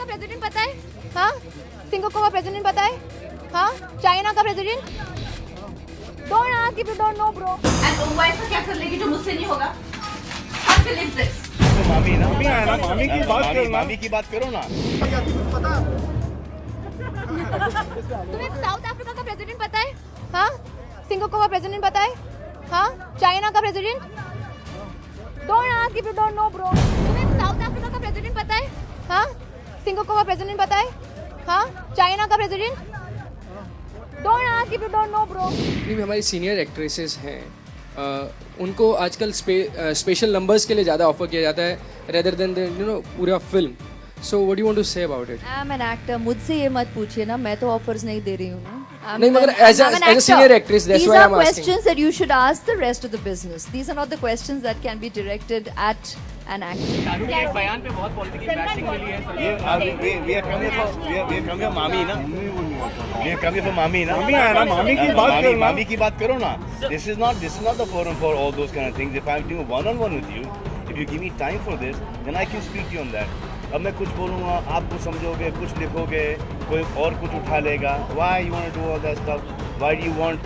President पता है? हाँ, सिंगापुर का प्रेसिडेंट पता है? हाँ, चाइना का president? Don't ask if you don't know, bro. And वैसा क्या कर लेगी जो मुझसे नहीं होगा? Can't believe this. मामी ना मामी की बात करो, मामी की बात करो ना। तुम्हें साउथ अफ्रीका का प्रेसिडेंट पता है? हाँ, सिंगापुर का प्रेसिडेंट पता है? हाँ, चाइना का president? Don't ask if you don't know, bro. तुम्हें साउथ अफ्रीका का प्रेसिडेंट पता है? हाँ, सिंगापुर का प्रेसिडेंट पता है? हाँ, चाइना का president? Don't ask if you don't know, bro. भी हमारी सीनियर एक्ट्रेसेस हैं, उनको आजकल स्पेशल नंबर्स के लिए ज़्यादा ऑफर किया जाता है रेदर देन पूरा film. So what do you want to say about it? I am an actor. मुझसे ये मत पूछिए ना, मैं तो ऑफर्स नहीं दे रही हूँ ना. नहीं, मगर as a senior actress, that's why I am asking. These are questions that you should ask the rest of the business. These are not the questions that can be directed at an actor. एक बयान पे बहुत political bashing मिली है. ये we are coming for मामी ना. We are coming for मामी ना. मामी की बात करो, मामी की बात करो ना. This is not the forum for all those kind of things. If I'm doing one-on-one with you, if you give me time for this, then I can speak to you on that. अब मैं कुछ बोलूँगा, आप कुछ समझोगे, कुछ लिखोगे, कोई और कुछ उठा लेगा. Why you want to do all that stuff? Why do you want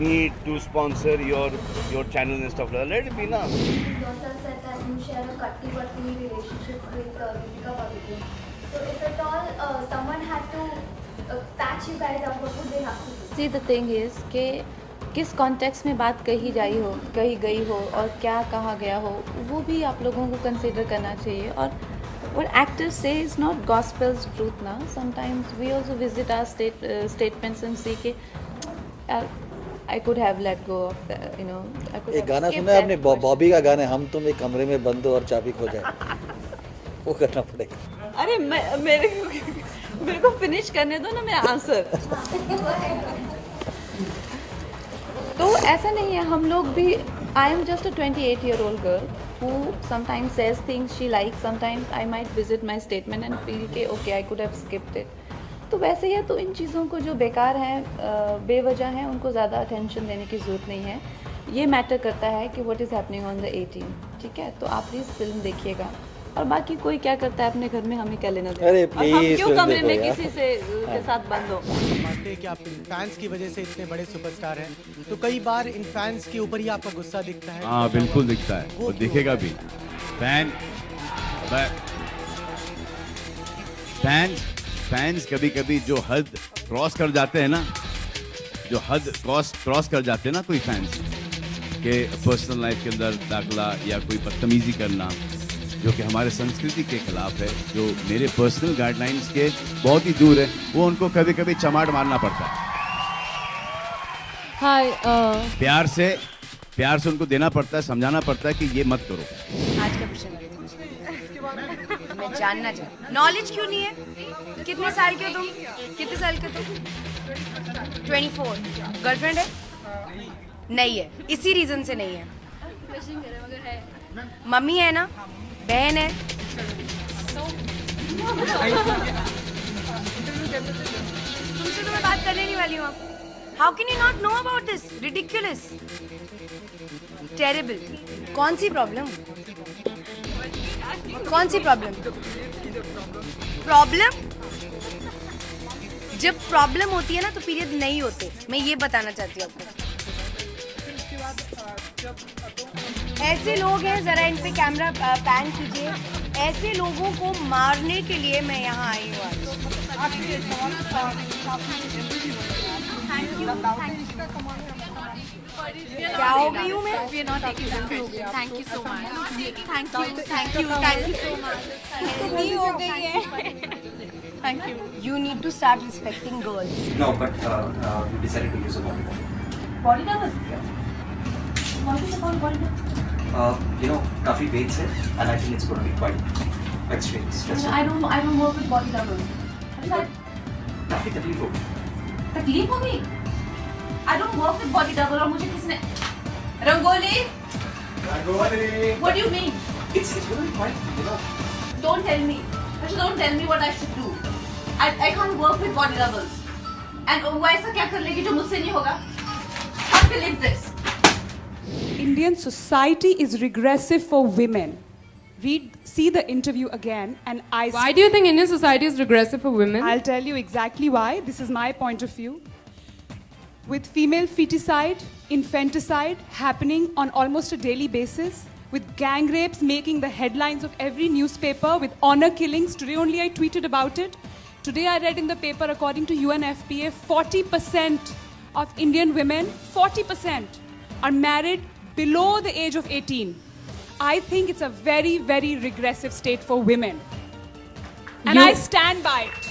me to sponsor your channel and stuff like that? Let it be now. Yourself said that you share a cutty relationship with Deepika Padukone. So if at all someone had to patch you guys up, what would they have to do? See, the thing is कि किस context में बात कही गई हो और क्या कहा गया हो, वो भी आप लोगों को कंसिडर करना चाहिए. और what actors say is not gospel's truth ना. Sometimes we also visit our statements and see कि I could have let go of the, एक गाना सुना है आपने बॉबी का गाना, हम तुम एक कमरे में बंद हो और चाबी खो जाए, वो करना पड़ेगा. अरे मेरे को फिनिश करने दो ना मेरा आंसर. तो ऐसा नहीं है, हम लोग भी. I am just a 28-year-old girl who sometimes says things she likes. Sometimes I might visit my statement and feel कि okay, I could have skipped it. तो वैसे ही है. तो इन चीज़ों को जो बेकार हैं, बेवजह हैं, उनको ज़्यादा अटेंशन देने की ज़रूरत नहीं है. ये मैटर करता है कि what is happening on the 18. ठीक है, तो आप प्लीज़ फिल्म देखिएगा. और बाकी कोई क्या करता है अपने घर में, हमें क्या लेना देना. अरे और हम क्यों कमरे में किसी से के साथ बंद हो. मानते हैं कि आप इन फैंस की वजह से इतने बड़े सुपरस्टार हैं, तो कई बार इन फैंस के ऊपर ही आपका गुस्सा दिखता है. हाँ, बिल्कुल दिखता है, वो दिखेगा भी. फैंस कभी कभी जो हद क्रॉस कर जाते हैं ना, क्रॉस कर जाते हैं ना कोई फैंस के पर्सनल लाइफ के अंदर दाखला या कोई बदतमीजी करना, जो कि हमारे संस्कृति के खिलाफ है, जो मेरे पर्सनल गाइडलाइंस के बहुत ही दूर है, वो उनको कभी कभी चमाट मारना पड़ता है. हाय, प्यार से उनको देना पड़ता है, समझाना पड़ता है कि ये मत करो. आज का प्रश्न मैं जानना चाहती. नॉलेज क्यों नहीं है? कितने साल के हो तुम? कितने साल के तुम? 24. गर्लफ्रेंड है? नहीं है. इसी रीजन से नहीं है. मम्मी है ना, बहन है. तुमसे तो मैं बात करने नहीं वाली हूँ. How can you not know about this? Ridiculous, terrible. कौन सी प्रॉब्लम? जब प्रॉब्लम होती है ना तो पीरियड नहीं होते. मैं ये बताना चाहती हूँ आपको. ऐसे लोग हैं, जरा इन पे कैमरा पैन कीजिए. ऐसे लोगों को मारने के लिए मैं यहाँ आई हूँ आज. क्या हो गई हूँ मैं? Thank you so much. नहीं हो गई है. Thank you. You need to start respecting girls. No, but you decided to use a body double. Body double? What is about body double? काफी weight है, and I think it's going to be quite extreme. Stressful. I don't work with body double. काफी तकलीफ होगी. तकलीफ होगी? I don't work with body double. और मुझे किसने rangoli? What do you mean? It's going to be quite, Don't tell me. Actually, don't tell me what I should do. I can't work with body doubles. And वो ऐसा क्या कर लेगी जो मुझसे नहीं होगा? Can't believe this. Indian society is regressive for women. see the interview again, and I... Why do you think Indian society is regressive for women? I'll tell you exactly why. This is my point of view. With female feticide, infanticide happening on almost a daily basis, with gang rapes making the headlines of every newspaper, with honor killings. Today only I tweeted about it. Today I read in the paper, according to UNFPA, 40% of Indian women, 40% are married below the age of 18. I think it's a very, very regressive state for women. And I stand by it.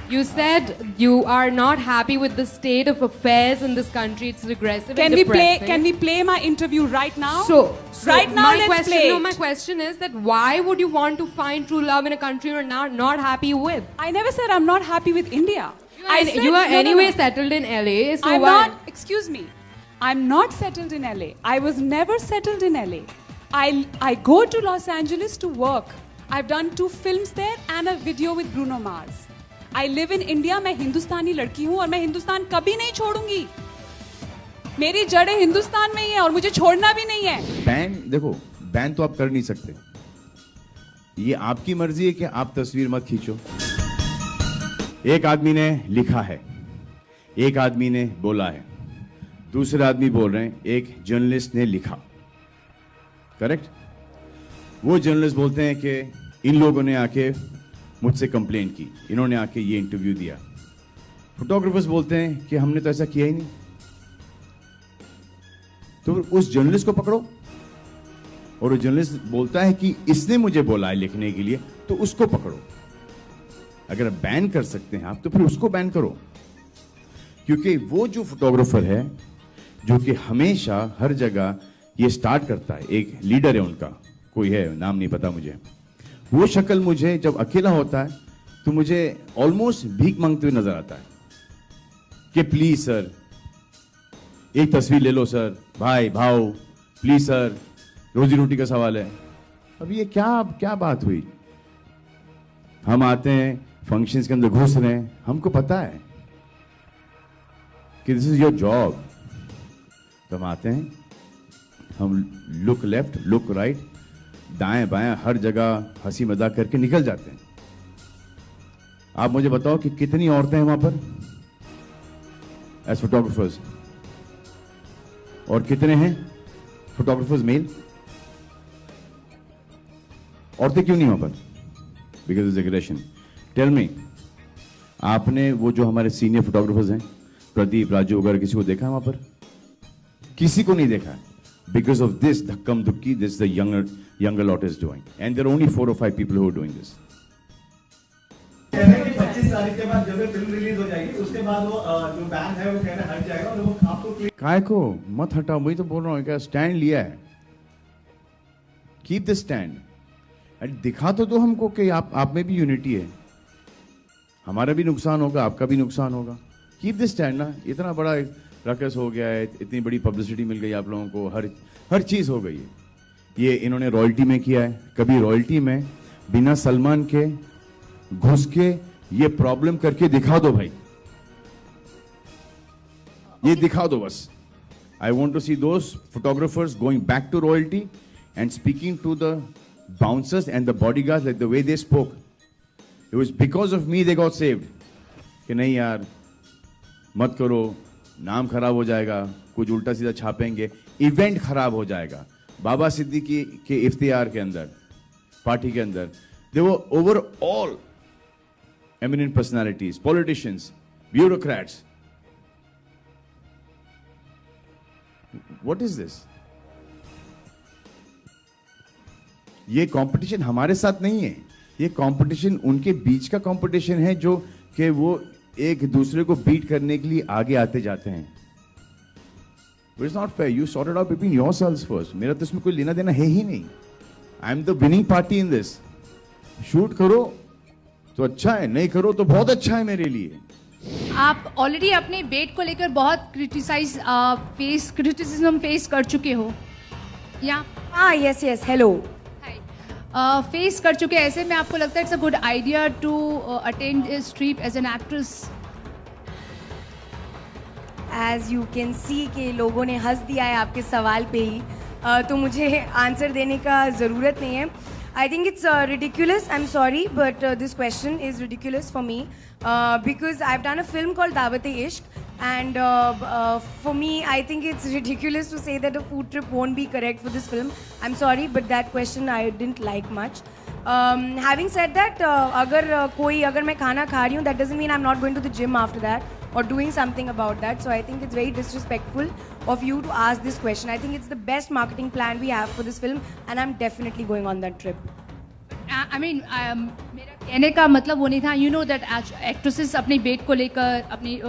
You said you are not happy with the state of affairs in this country. It's regressive and depressing. Can we play my interview right now? So right now, let's play it. My question is that why would you want to find true love in a country you're not happy with? I never said I'm not happy with India. You are anyway settled in LA. So I'm not. Excuse me. I'm not settled in LA. I was never settled in LA. I go to Los Angeles to work. I've done 2 films there and a video with Bruno Mars. I live in India. मैं हिंदुस्तानी लड़की हूँ और मैं हिंदुस्तान कभी नहीं छोड़ूंगी. मेरी जड़ें हिंदुस्तान में ही है और मुझे छोड़ना भी नहीं है. बैन तो आप कर नहीं सकते. ये आपकी मर्जी है कि आप तस्वीर मत खींचो. एक आदमी ने लिखा है, एक आदमी ने बोला है, दूसरे आदमी बोल रहे हैं एक जर्नलिस्ट ने लिखा. करेक्ट? वो जर्नलिस्ट बोलते हैं कि इन लोगों ने आके मुझसे कंप्लेंट की, इन्होंने आके ये इंटरव्यू दिया. फोटोग्राफर्स बोलते हैं कि हमने तो ऐसा किया ही नहीं. तो उस जर्नलिस्ट को पकड़ो, और वो जर्नलिस्ट बोलता है कि इसने मुझे बोला है लिखने के लिए, तो उसको पकड़ो. अगर बैन कर सकते हैं आप तो फिर उसको बैन करो. क्योंकि वो जो फोटोग्राफर है जो कि हमेशा हर जगह ये स्टार्ट करता है, एक लीडर है उनका, कोई है नाम नहीं पता मुझे, वो शक्ल मुझे जब अकेला होता है तो मुझे ऑलमोस्ट भीख मांगते हुए नजर आता है कि प्लीज सर एक तस्वीर ले लो सर, भाई भाव प्लीज सर, रोजी रोटी का सवाल है. अब ये क्या बात हुई? हम आते हैं फंक्शंस के अंदर घुस रहे हैं, हमको पता है कि दिस इज योर जॉब. तो हम आते हैं, हम लुक लेफ्ट लुक राइट, दाएं बाएं हर जगह हंसी मजाक करके निकल जाते हैं. आप मुझे बताओ कि कितनी औरतें हैं वहां पर एज फोटोग्राफर्स, और कितने हैं फोटोग्राफर्स मेल? औरतें क्यों नहीं वहां पर? Because is aggression. Tell me, आपने वो जो हमारे सीनियर फोटोग्राफर्स हैं, प्रदीप, राजू वगैरह, किसी को देखा है वहां पर? किसी को नहीं देखा. Because of this dhakkam dhukki, this the younger lot is doing, and there are only 4 or 5 people who are doing this. 25 तारीख के बाद जब फिल्म रिलीज हो जाएगी, उसके बाद वो जो बैन है वो कहना हट जाएगा और वो आपको काय को मत हटाओ, वही तो बोल रहा हूँ. क्या स्टैंड लिया है? Keep the stand. दिखा तो दो हमको कि आप में भी यूनिटी है. हमारा भी नुकसान होगा, आपका भी नुकसान होगा. कीप द स्टैंड ना. इतना बड़ा रकस हो गया है, इतनी बड़ी पब्लिसिटी मिल गई आप लोगों को, हर चीज हो गई है. ये इन्होंने रॉयल्टी में किया है. कभी रॉयल्टी में बिना सलमान के घुस के ये प्रॉब्लम करके दिखा दो भाई, ये दिखा दो बस. I want to see those photographers going back to royalty and speaking to the bouncers and the bodyguards like the way they spoke. It was because of me they got saved. कि नहीं यार मत करो, नाम खराब हो जाएगा, कुछ उल्टा सीधा छापेंगे, इवेंट खराब हो जाएगा. बाबा सिद्दीकी के इफ्तियार के अंदर, पार्टी के अंदर, they were over all eminent personalities, politicians, bureaucrats. What is this? ये कंपटीशन हमारे साथ नहीं है, ये कंपटीशन उनके बीच का कंपटीशन है, जो कि वो एक दूसरे को बीट करने के लिए आगे आते जाते हैं. It's not fair. You sort it out between yourselves first. मेरा तो इसमें कोई लेना देना है ही नहीं. I am the winning party in this. Shoot करो तो अच्छा है, नहीं करो तो बहुत अच्छा है मेरे लिए. आप ऑलरेडी अपने वेट को लेकर बहुत क्रिटिसिज्म फेस कर चुके हो या? हाँ, यस यस, हेलो. फेस कर चुके. ऐसे में आपको लगता है it's a good idea to attend this trip as an actress? As you can see कि लोगों ने हंस दिया है आपके सवाल पे ही. तो मुझे आंसर देने का ज़रूरत नहीं है. I think it's ridiculous. I'm sorry, but this question is ridiculous for me because I've done a film called Dawat-e-Ishq, and for me, I think it's ridiculous to say that a food trip won't be correct for this film. I'm sorry, but that question I didn't like much. Having said that, अगर मैं खाना खा रही हूँ, that doesn't mean I'm not going to the gym after that or doing something about that. So I think it's very disrespectful of you to ask this question. I think it's the best marketing plan we have for this film, and I'm definitely going on that trip. I mean, मेरा कहने का मतलब वो नहीं था. You know that actresses अपने weight को लेकर, अपनी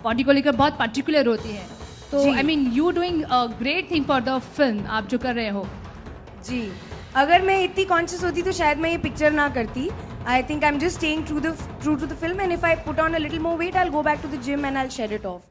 body को लेकर बहुत particular होती हैं. तो I mean, you doing a great thing for the film. आप जो कर रहे हो. जी. अगर मैं इतनी conscious होती तो शायद मैं ये picture ना करती. I think I'm just staying true to the film, and if I put on a little more weight, I'll go back to the gym and I'll shed it off.